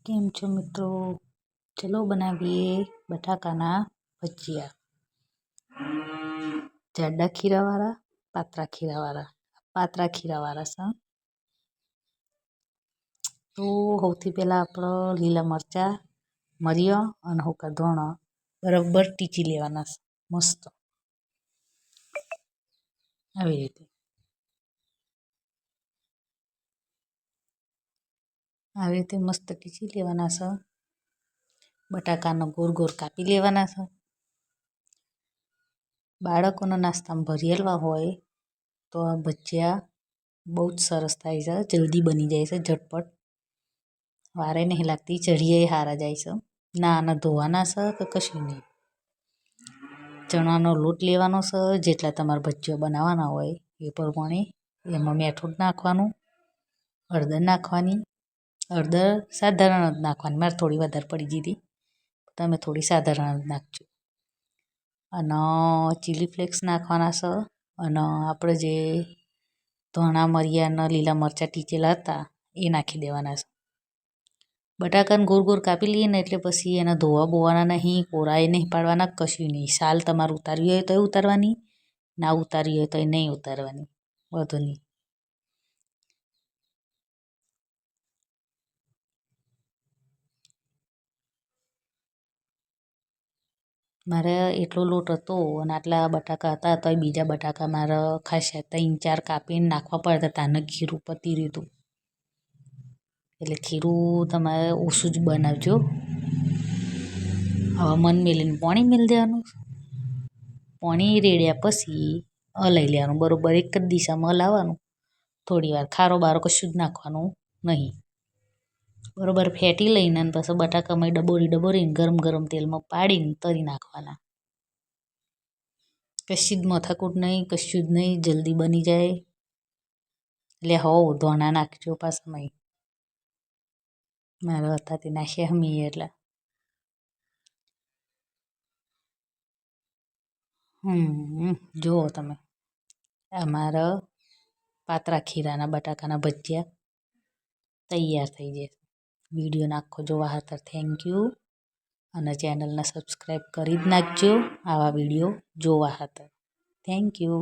કેમ છો મિત્રો? ચલો બનાવીએ બટાકાના ભજીયા. જાડા ખીરાવાળા, પાતળા ખીરાવાળા. પાતળા ખીરાવાળા છે. તો સૌથી પહેલાં આપણે લીલા મરચાં, મરીઓ અને સૂકા ધાણા બરાબર ટીચી લેવાના છે. મસ્ત આવી રીતે. આવી રીતે મસ્ત ટીચી લેવાના છે. બટાકાનો ગોળ ગોળ કાપી લેવાના છે. બાળકોના નાસ્તામાં ભરેલા હોય તો આ ભજીયા બહુ જ સરસ થાય છે. જલ્દી બની જાય છે, ઝટપટ. વારે નહીં લાગતી, ચઢીએ સારા જાય છે. ના ધોવાના છે કે કશું નહીં. ચણાનો લોટ લેવાનો છે, જેટલા તમારે ભજીયા બનાવવાના હોય એ પ્રમાણે. એમાં મીઠું નાખવાનું, હળદર નાખવાની. હળદર સાધારણ જ નાખવાની. મારે થોડી વધારે પડી ગઈ હતી, તમે થોડી સાધારણ જ નાખજો. અને ચીલી ફ્લેક્સ નાખવાના છે. અને આપણે જે ધાણા મરીયાના લીલા મરચાં ટીચેલા હતા એ નાખી દેવાના છે. બટાકાને ગોળ ગોળ કાપી લઈએ ને એટલે પછી એના ધોવા બોવાના નહીં, કોરાએ નહીં પાડવાના, કશું નહીં. સાલ તમારે ઉતારવી હોય તો ઉતારવાની, ના ઉતારવી હોય તો નહીં ઉતારવાની. વધુ નહીં. મારે એટલો લોટ હતો અને આટલા બટાકા હતા તો બીજા બટાકા મારે ખાસ્યા 3-4 કાપીને નાખવા પડતા હતા. ને ખીરું પતી રહ્યું હતું. એટલે ખીરું તમારે ઓછું જ બનાવજો. હવે મન મેલીને પાણી મેળી દેવાનું. પાણી રેડ્યા પછી હલાવી લેવાનું બરાબર. એક જ દિશામાં હલાવવાનું. થોડી વાર ખારો બારો કશું જ નાખવાનું નહીં. બરાબર ફેટી લઈને અને પછી બટાકામાં ડબોરીને ગરમ ગરમ તેલમાં પાડીને તળી નાખવાના. કશી જ માથાકૂટ નહીં, કશું જ નહીં, જલ્દી બની જાય. એટલે ધાણા નાખજો પાછામાં. મારા હતાથી નાખ્યા હમી એટલે જુઓ તમે અમારા પાતળા ખીરાના બટાકાના ભજીયા તૈયાર થઈ જાય. વિડીયો નાખો જોવા ખાતર થેન્ક યુ. અને ચેનલને સબસ્ક્રાઈબ કરી જ નાખજો આવા વિડીયો જોવા ખાતર. Thank you.